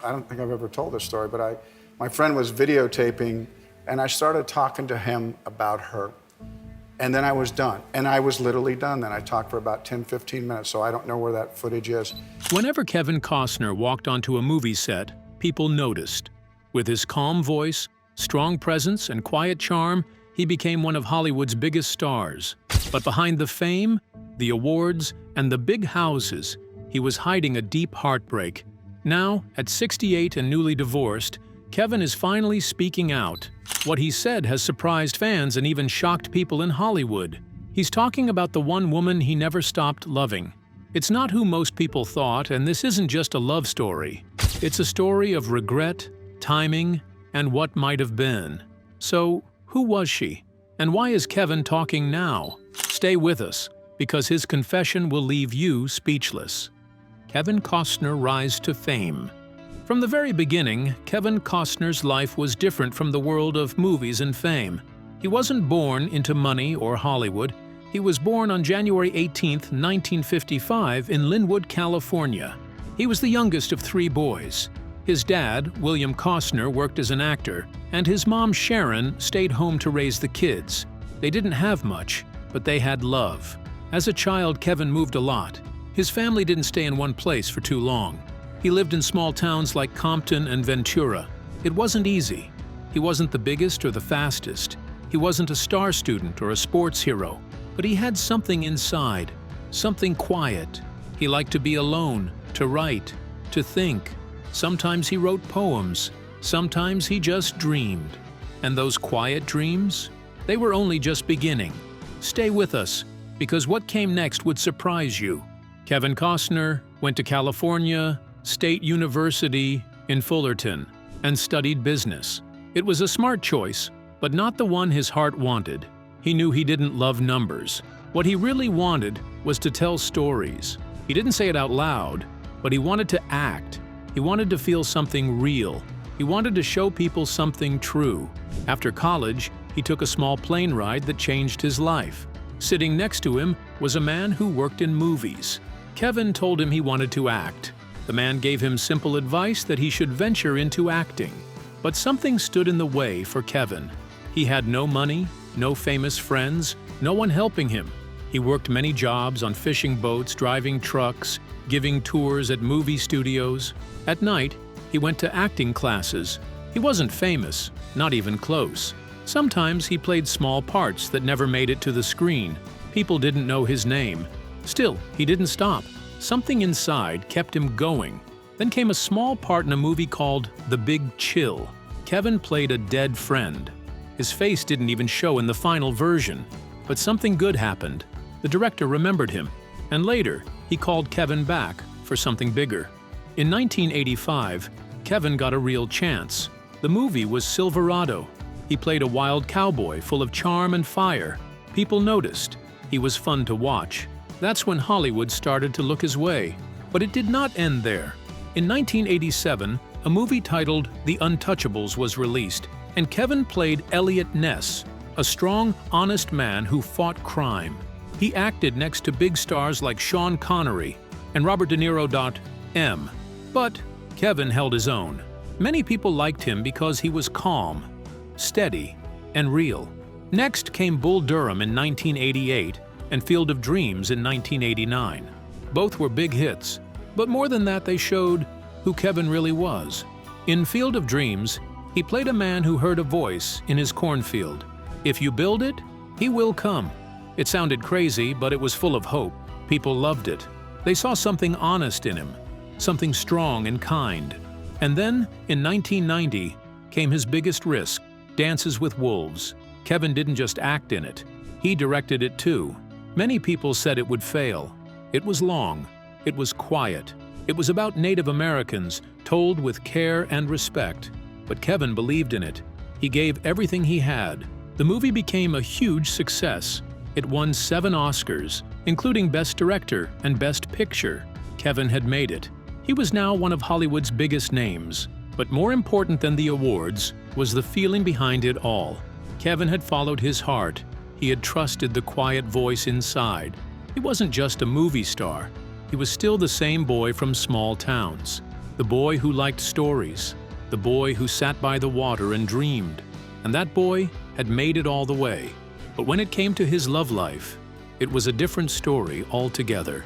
I don't think I've ever told this story, but my friend was videotaping, and I started talking to him about her. And then I was done. And I was literally done then. I talked for about 10, 15 minutes, so I don't know where that footage is. Whenever Kevin Costner walked onto a movie set, people noticed. With his calm voice, strong presence, and quiet charm, he became one of Hollywood's biggest stars. But behind the fame, the awards, and the big houses, he was hiding a deep heartbreak. Now, at 68 and newly divorced, Kevin is finally speaking out. What he said has surprised fans and even shocked people in Hollywood. He's talking about the one woman he never stopped loving. It's not who most people thought, and this isn't just a love story. It's a story of regret, timing, and what might have been. So, who was she? And why is Kevin talking now? Stay with us, because his confession will leave you speechless. Kevin Costner rise to fame. From the very beginning, Kevin Costner's life was different from the world of movies and fame. He wasn't born into money or Hollywood. He was born on January 18, 1955 in Linwood, California. He was the youngest of 3 boys. His dad, William Costner, worked as an actor, and his mom, Sharon, stayed home to raise the kids. They didn't have much, but they had love. As a child, Kevin moved a lot. His family didn't stay in one place for too long. He lived in small towns like Compton and Ventura. It wasn't easy. He wasn't the biggest or the fastest. He wasn't a star student or a sports hero. But he had something inside, something quiet. He liked to be alone, to write, to think. Sometimes he wrote poems. Sometimes he just dreamed. And those quiet dreams? They were only just beginning. Stay with us, because what came next would surprise you. Kevin Costner went to California State University in Fullerton and studied business. It was a smart choice, but not the one his heart wanted. He knew he didn't love numbers. What he really wanted was to tell stories. He didn't say it out loud, but he wanted to act. He wanted to feel something real. He wanted to show people something true. After college, he took a small plane ride that changed his life. Sitting next to him was a man who worked in movies. Kevin told him he wanted to act. The man gave him simple advice that he should venture into acting. But something stood in the way for Kevin. He had no money, no famous friends, no one helping him. He worked many jobs on fishing boats, driving trucks, giving tours at movie studios. At night, he went to acting classes. He wasn't famous, not even close. Sometimes he played small parts that never made it to the screen. People didn't know his name. Still, he didn't stop. Something inside kept him going. Then came a small part in a movie called The Big Chill. Kevin played a dead friend. His face didn't even show in the final version. But something good happened. The director remembered him. And later, he called Kevin back for something bigger. In 1985, Kevin got a real chance. The movie was Silverado. He played a wild cowboy full of charm and fire. People noticed. He was fun to watch. That's when Hollywood started to look his way. But it did not end there. In 1987, a movie titled The Untouchables was released, and Kevin played Elliot Ness, a strong, honest man who fought crime. He acted next to big stars like Sean Connery and Robert De Niro. But Kevin held his own. Many people liked him because he was calm, steady, and real. Next came Bull Durham in 1988 and Field of Dreams in 1989. Both were big hits, but more than that, they showed who Kevin really was. In Field of Dreams, he played a man who heard a voice in his cornfield. If you build it, he will come. It sounded crazy, but it was full of hope. People loved it. They saw something honest in him, something strong and kind. And then, in 1990, came his biggest risk, Dances with Wolves. Kevin didn't just act in it. He directed it too. Many people said it would fail. It was long. It was quiet. It was about Native Americans, told with care and respect. But Kevin believed in it. He gave everything he had. The movie became a huge success. It won 7 Oscars, including Best Director and Best Picture. Kevin had made it. He was now one of Hollywood's biggest names. But more important than the awards was the feeling behind it all. Kevin had followed his heart. He had trusted the quiet voice inside. He wasn't just a movie star. He was still the same boy from small towns. The boy who liked stories. The boy who sat by the water and dreamed. And that boy had made it all the way. But when it came to his love life, it was a different story altogether.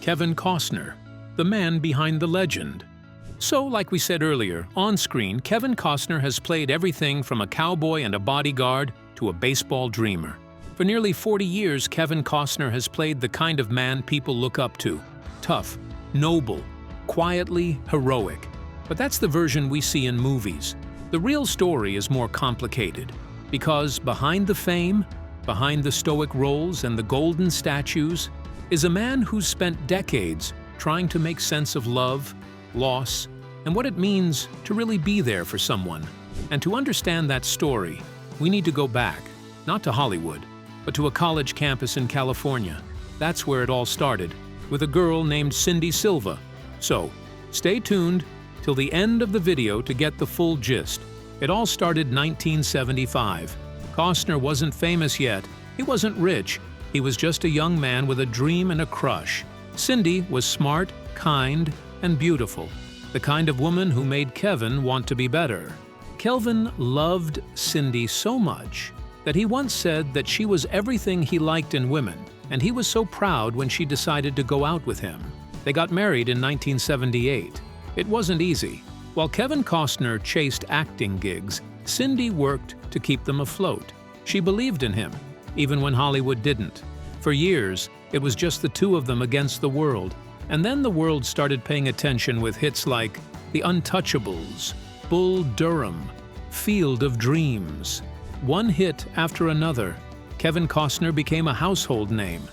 Kevin Costner, the man behind the legend. So, like we said earlier, on screen, Kevin Costner has played everything from a cowboy and a bodyguard to a baseball dreamer. For nearly 40 years, Kevin Costner has played the kind of man people look up to. Tough, noble, quietly heroic. But that's the version we see in movies. The real story is more complicated, because behind the fame, behind the stoic roles and the golden statues, is a man who's spent decades trying to make sense of love, loss, and what it means to really be there for someone. And to understand that story, we need to go back, not to Hollywood, but to a college campus in California. That's where it all started, with a girl named Cindy Silva. So, stay tuned till the end of the video to get the full gist. It all started 1975. Costner wasn't famous yet. He wasn't rich. He was just a young man with a dream and a crush. Cindy was smart, kind, and beautiful. The kind of woman who made Kevin want to be better. Kelvin loved Cindy so much that he once said that she was everything he liked in women, and he was so proud when she decided to go out with him. They got married in 1978. It wasn't easy. While Kevin Costner chased acting gigs, Cindy worked to keep them afloat. She believed in him, even when Hollywood didn't. For years, it was just the two of them against the world. And then the world started paying attention with hits like The Untouchables, Bull Durham, Field of Dreams. One hit after another, Kevin Costner became a household name.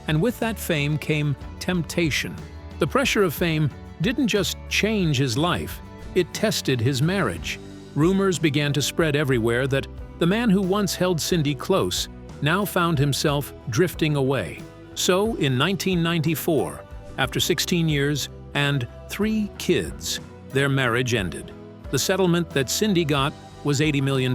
And with that fame came temptation. The pressure of fame didn't just change his life, it tested his marriage. Rumors began to spread everywhere that the man who once held Cindy close now found himself drifting away. So, in 1994, after 16 years and 3 kids, their marriage ended. The settlement that Cindy got was $80 million.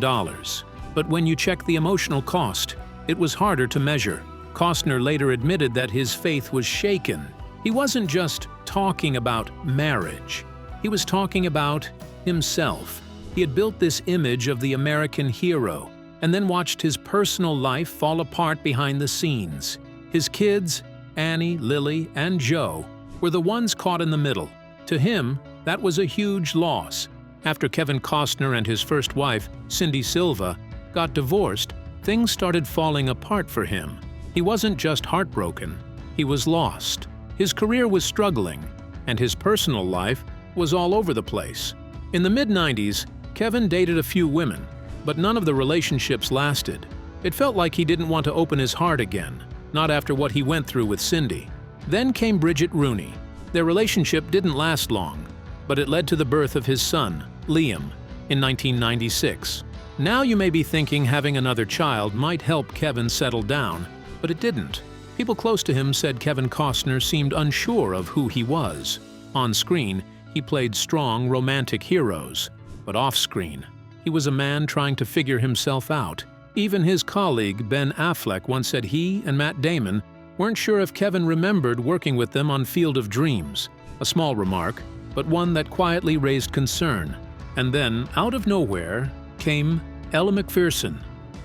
But when you check the emotional cost, it was harder to measure. Costner later admitted that his faith was shaken. He wasn't just talking about marriage. He was talking about himself. He had built this image of the American hero, and then watched his personal life fall apart behind the scenes. His kids, Annie, Lily, and Joe, were the ones caught in the middle. To him, that was a huge loss. After Kevin Costner and his first wife, Cindy Silva, got divorced, things started falling apart for him. He wasn't just heartbroken, he was lost. His career was struggling, and his personal life was all over the place. In the mid-90s, Kevin dated a few women, but none of the relationships lasted. It felt like he didn't want to open his heart again, not after what he went through with Cindy. Then came Bridget Rooney. Their relationship didn't last long, but it led to the birth of his son, Liam, in 1996. Now you may be thinking having another child might help Kevin settle down, but it didn't. People close to him said Kevin Costner seemed unsure of who he was. On screen, he played strong, romantic heroes, but off-screen, he was a man trying to figure himself out. Even his colleague, Ben Affleck, once said he and Matt Damon weren't sure if Kevin remembered working with them on Field of Dreams. A small remark, but one that quietly raised concern. And then, out of nowhere, came Ella McPherson,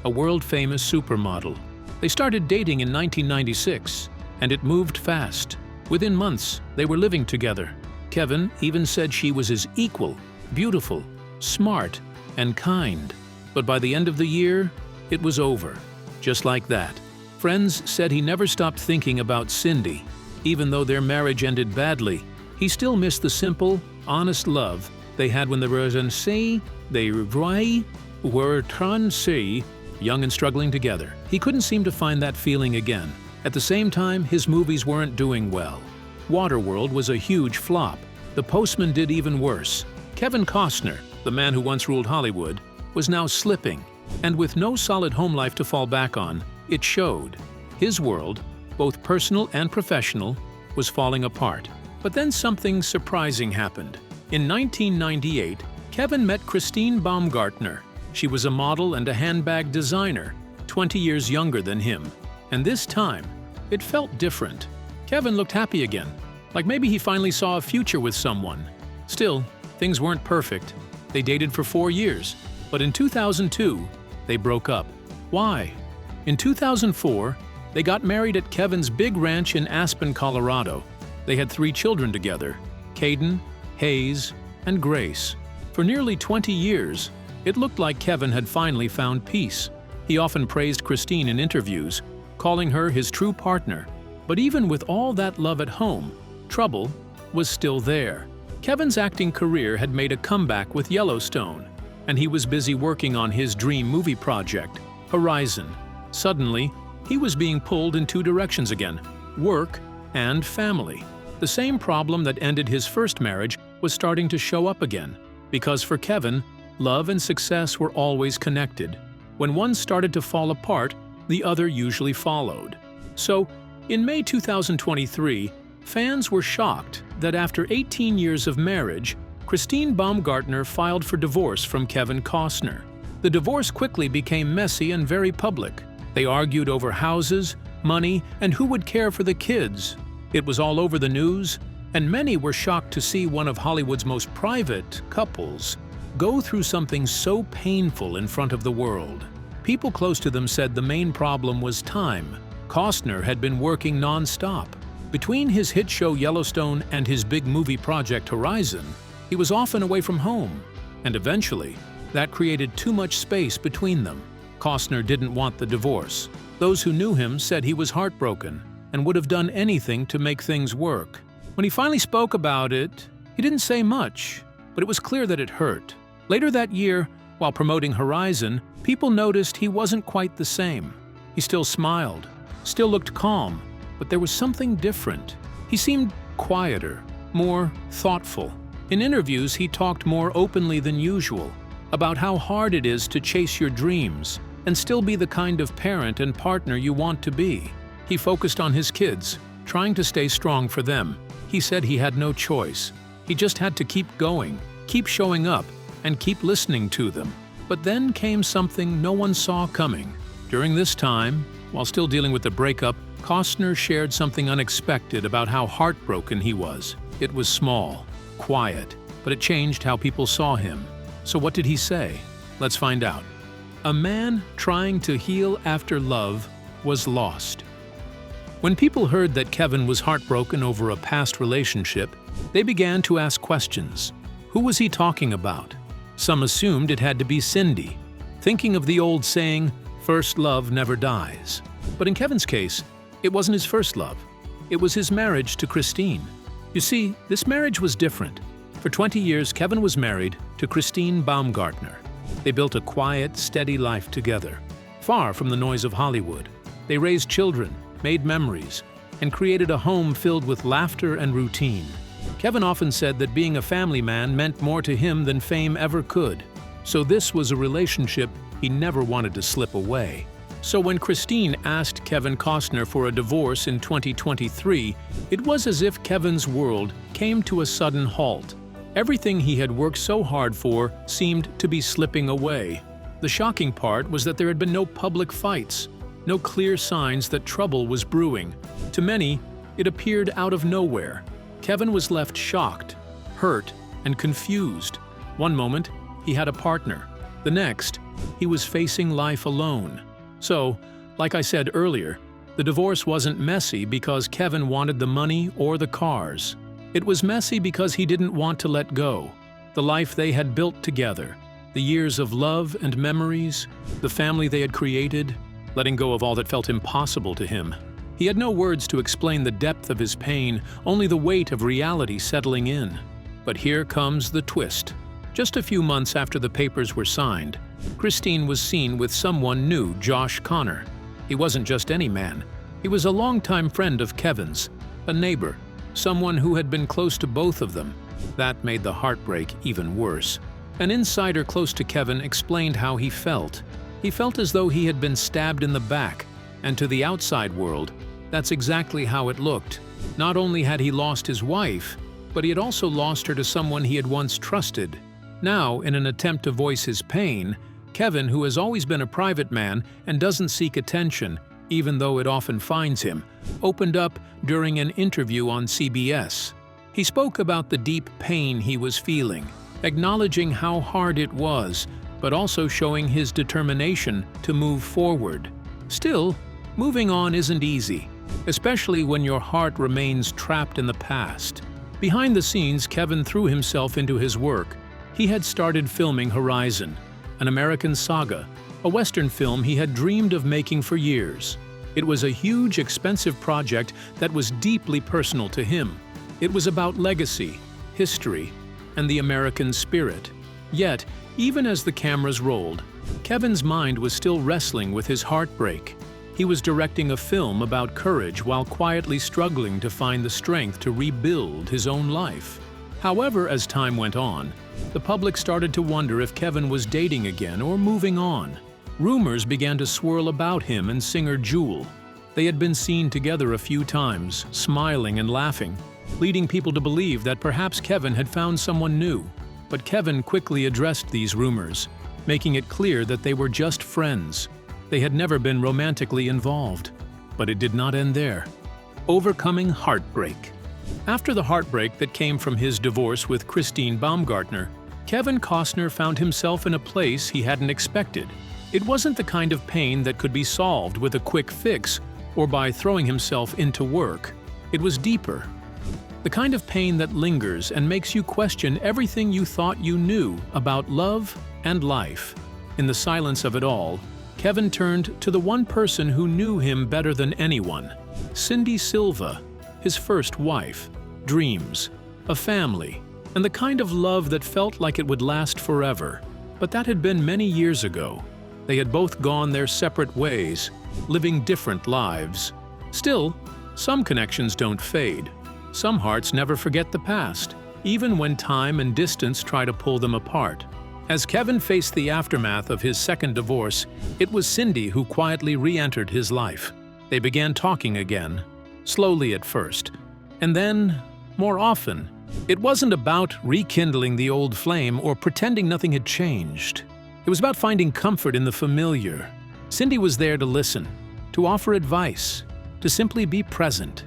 a world-famous supermodel. They started dating in 1996, and it moved fast. Within months, they were living together. Kevin even said she was his equal, beautiful, smart, and kind. But by the end of the year, it was over. Just like that. Friends said he never stopped thinking about Cindy. Even though their marriage ended badly, he still missed the simple, honest love they had when they were young and struggling together. He couldn't seem to find that feeling again. At the same time, his movies weren't doing well. Waterworld was a huge flop. The Postman did even worse. Kevin Costner, the man who once ruled Hollywood, was now slipping. And with no solid home life to fall back on, it showed. His world, both personal and professional, was falling apart. But then something surprising happened. In 1998, Kevin met Christine Baumgartner. She was a model and a handbag designer, 20 years younger than him. And this time, it felt different. Kevin looked happy again, like maybe he finally saw a future with someone. Still, Things weren't perfect. They dated for 4 years, but in 2002, they broke up. Why? In 2004, they got married at Kevin's big ranch in Aspen, Colorado. They had 3 children together, Caden, Hayes, and Grace. For nearly 20 years, it looked like Kevin had finally found peace. He often praised Christine in interviews, calling her his true partner. But even with all that love at home, trouble was still there. Kevin's acting career had made a comeback with Yellowstone, and he was busy working on his dream movie project, Horizon. Suddenly, he was being pulled in 2 directions again: work and family. The same problem that ended his first marriage was starting to show up again, because for Kevin, love and success were always connected. When one started to fall apart, the other usually followed. So, in May 2023, fans were shocked that after 18 years of marriage, Christine Baumgartner filed for divorce from Kevin Costner. The divorce quickly became messy and very public. They argued over houses, money, and who would care for the kids. It was all over the news, and many were shocked to see one of Hollywood's most private couples go through something so painful in front of the world. People close to them said the main problem was time. Costner had been working non-stop. Between his hit show Yellowstone and his big movie project Horizon, he was often away from home, and eventually, that created too much space between them. Costner didn't want the divorce. Those who knew him said he was heartbroken and would have done anything to make things work. When he finally spoke about it, he didn't say much, but it was clear that it hurt. Later that year, while promoting Horizon, people noticed he wasn't quite the same. He still smiled, still looked calm, but there was something different. He seemed quieter, more thoughtful. In interviews, he talked more openly than usual about how hard it is to chase your dreams and still be the kind of parent and partner you want to be. He focused on his kids, trying to stay strong for them. He said he had no choice. He just had to keep going, keep showing up, and keep listening to them. But then came something no one saw coming. During this time, while still dealing with the breakup, Costner shared something unexpected about how heartbroken he was. It was small, quiet, but it changed how people saw him. So what did he say? Let's find out. A man trying to heal after love was lost. When people heard that Kevin was heartbroken over a past relationship, they began to ask questions. Who was he talking about? Some assumed it had to be Cindy, thinking of the old saying, "First love never dies." But in Kevin's case, it wasn't his first love. It was his marriage to Christine. You see, this marriage was different. For 20 years, Kevin was married to Christine Baumgartner. They built a quiet, steady life together, far from the noise of Hollywood. They raised children, made memories, and created a home filled with laughter and routine. Kevin often said that being a family man meant more to him than fame ever could. So this was a relationship he never wanted to slip away. So when Christine asked Kevin Costner for a divorce in 2023, it was as if Kevin's world came to a sudden halt. Everything he had worked so hard for seemed to be slipping away. The shocking part was that there had been no public fights, no clear signs that trouble was brewing. To many, it appeared out of nowhere. Kevin was left shocked, hurt, and confused. One moment, he had a partner. The next, he was facing life alone. So, like I said earlier, the divorce wasn't messy because Kevin wanted the money or the cars. It was messy because he didn't want to let go. The life they had built together, the years of love and memories, the family they had created, letting go of all that felt impossible to him. He had no words to explain the depth of his pain, only the weight of reality settling in. But here comes the twist. Just a few months after the papers were signed, Christine was seen with someone new, Josh Connor. He wasn't just any man. He was a longtime friend of Kevin's, a neighbor, someone who had been close to both of them. That made the heartbreak even worse. An insider close to Kevin explained how he felt. He felt as though he had been stabbed in the back, and to the outside world, that's exactly how it looked. Not only had he lost his wife, but he had also lost her to someone he had once trusted. Now, in an attempt to voice his pain, Kevin, who has always been a private man and doesn't seek attention, even though it often finds him, opened up during an interview on CBS. He spoke about the deep pain he was feeling. acknowledging how hard it was, but also showing his determination to move forward. Still, moving on isn't easy, especially when your heart remains trapped in the past. Behind the scenes, Kevin threw himself into his work. He had started filming Horizon, an American saga, a Western film he had dreamed of making for years. It was a huge, expensive project that was deeply personal to him. It was about legacy, history, and the American spirit. Yet, even as the cameras rolled, Kevin's mind was still wrestling with his heartbreak. He was directing a film about courage while quietly struggling to find the strength to rebuild his own life. However, as time went on, the public started to wonder if Kevin was dating again or moving on. Rumors began to swirl about him and singer Jewel. They had been seen together a few times, smiling and laughing, leading people to believe that perhaps Kevin had found someone new. But Kevin quickly addressed these rumors, making it clear that they were just friends. They had never been romantically involved. But it did not end there. Overcoming heartbreak. After the heartbreak that came from his divorce with Christine Baumgartner, Kevin Costner found himself in a place he hadn't expected. It wasn't the kind of pain that could be solved with a quick fix or by throwing himself into work. It was deeper. The kind of pain that lingers and makes you question everything you thought you knew about love and life. In the silence of it all, Kevin turned to the one person who knew him better than anyone, Cindy Silva, his first wife, dreams, a family, and the kind of love that felt like it would last forever. But that had been many years ago. They had both gone their separate ways, living different lives. Still, some connections don't fade. Some hearts never forget the past, even when time and distance try to pull them apart. As Kevin faced the aftermath of his second divorce, it was Cindy who quietly re-entered his life. They began talking again, slowly at first, and then, more often. It wasn't about rekindling the old flame or pretending nothing had changed. It was about finding comfort in the familiar. Cindy was there to listen, to offer advice, to simply be present.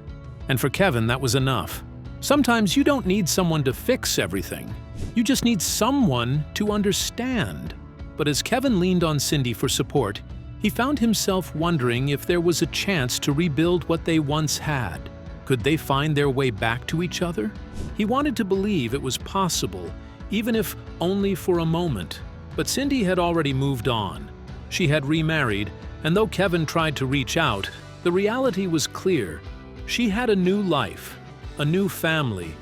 And for Kevin, that was enough. Sometimes you don't need someone to fix everything. You just need someone to understand. But as Kevin leaned on Cindy for support, he found himself wondering if there was a chance to rebuild what they once had. Could they find their way back to each other? He wanted to believe it was possible, even if only for a moment. But Cindy had already moved on. She had remarried, and though Kevin tried to reach out, the reality was clear. She had a new life, a new family,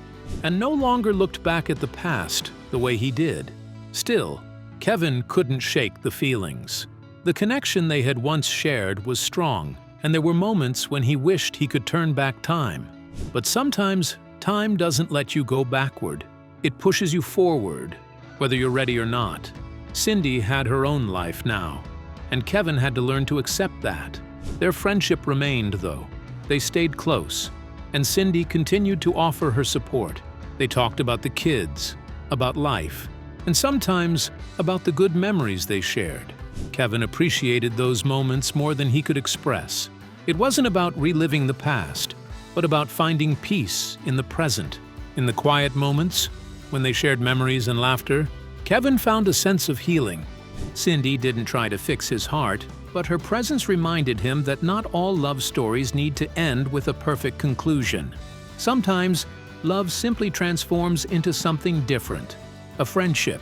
and no longer looked back at the past the way he did. Still, Kevin couldn't shake the feelings. The connection they had once shared was strong, and there were moments when he wished he could turn back time. But sometimes, time doesn't let you go backward. It pushes you forward, whether you're ready or not. Cindy had her own life now, and Kevin had to learn to accept that. Their friendship remained, though. They stayed close, and Cindy continued to offer her support. They talked about the kids, about life, and sometimes about the good memories they shared. Kevin appreciated those moments more than he could express. It wasn't about reliving the past, but about finding peace in the present. In the quiet moments, when they shared memories and laughter, Kevin found a sense of healing. Cindy didn't try to fix his heart, but her presence reminded him that not all love stories need to end with a perfect conclusion. Sometimes, love simply transforms into something different, a friendship,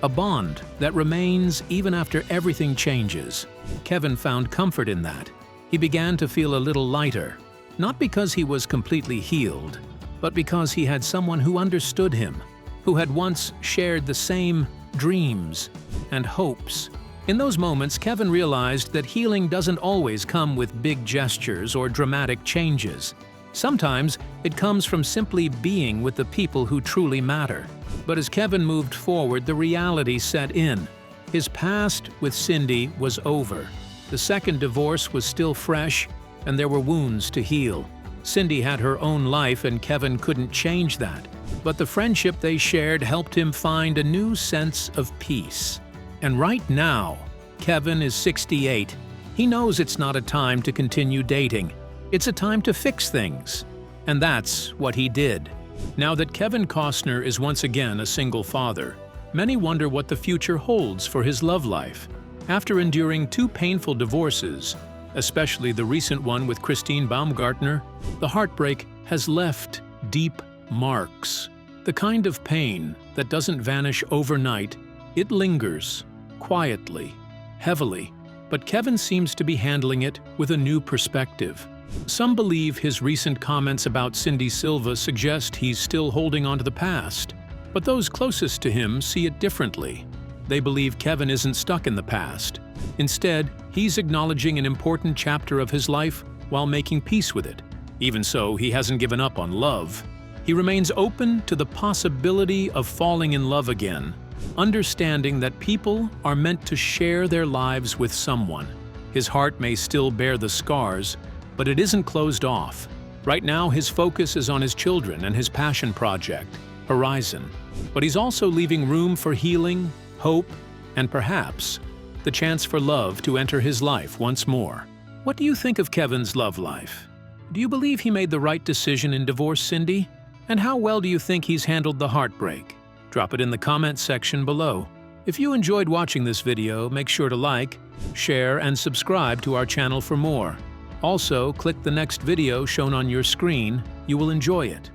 a bond that remains even after everything changes. Kevin found comfort in that. He began to feel a little lighter, not because he was completely healed, but because he had someone who understood him, who had once shared the same dreams and hopes. In those moments, Kevin realized that healing doesn't always come with big gestures or dramatic changes. Sometimes it comes from simply being with the people who truly matter. But as Kevin moved forward, the reality set in. His past with Cindy was over. The second divorce was still fresh, and there were wounds to heal. Cindy had her own life, and Kevin couldn't change that. But the friendship they shared helped him find a new sense of peace. And right now, Kevin is 68. He knows it's not a time to continue dating. It's a time to fix things. And that's what he did. Now that Kevin Costner is once again a single father, many wonder what the future holds for his love life. After enduring 2 painful divorces, especially the recent one with Christine Baumgartner, the heartbreak has left deep marks. The kind of pain that doesn't vanish overnight, it lingers, quietly, heavily, but Kevin seems to be handling it with a new perspective. Some believe his recent comments about Cindy Silva suggest he's still holding on to the past, but those closest to him see it differently. They believe Kevin isn't stuck in the past. Instead, he's acknowledging an important chapter of his life while making peace with it. Even so, he hasn't given up on love. He remains open to the possibility of falling in love again, understanding that people are meant to share their lives with someone. His heart may still bear the scars, but it isn't closed off. Right now, his focus is on his children and his passion project, Horizon. But he's also leaving room for healing, hope, and perhaps the chance for love to enter his life once more. What do you think of Kevin's love life? Do you believe he made the right decision in divorcing Cindy? And how well do you think he's handled the heartbreak? Drop it in the comments section below. If you enjoyed watching this video, make sure to like, share, and subscribe to our channel for more. Also, click the next video shown on your screen. You will enjoy it.